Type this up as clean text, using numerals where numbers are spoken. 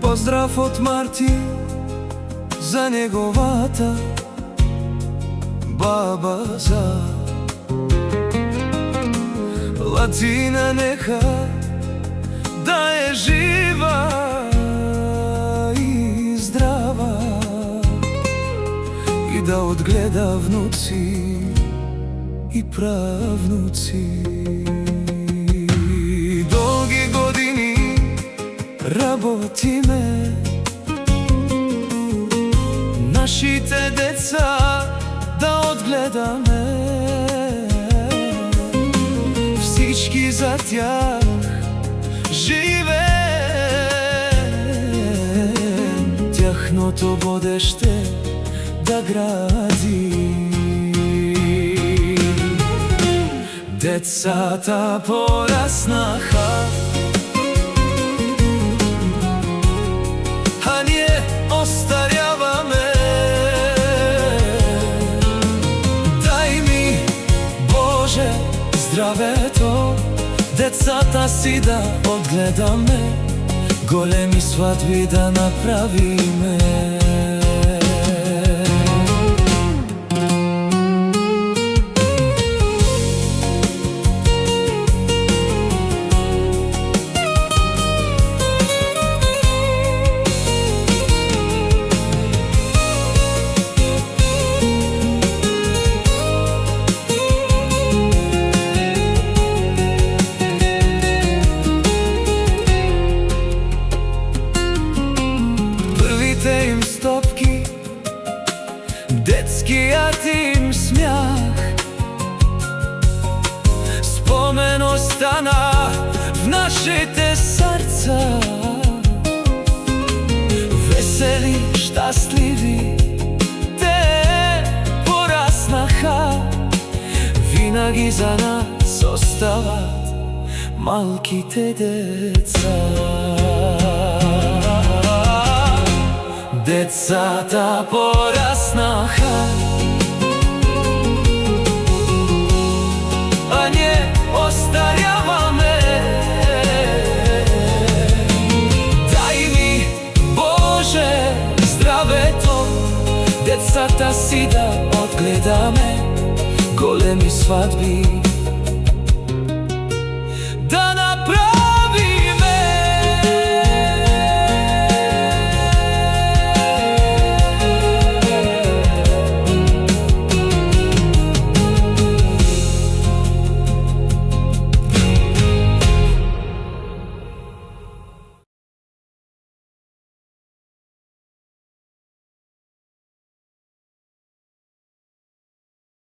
Поздрав од Марти за неговата баба, за Латина, нека да е жива и здрава и да одгледа внуци и правнуци. Долги години работиме, нашите деца да одгледаме, всички за тях живеем, тяхното бодеще да градим. Децата пораснаха, а ние остаряваме. Дай ми, Боже, здравето, децата си да отгледаме, големи сватби да направиме. Им стопки, детският им смях, спомен остана в нашите сърца. Весели, щастливи, те пораснаха, винаги за нас остават малките деца. Децата пораснаха, а ние остаряваме. Дай ми, Боже, здравето, децата си да отгледаме, големи сватби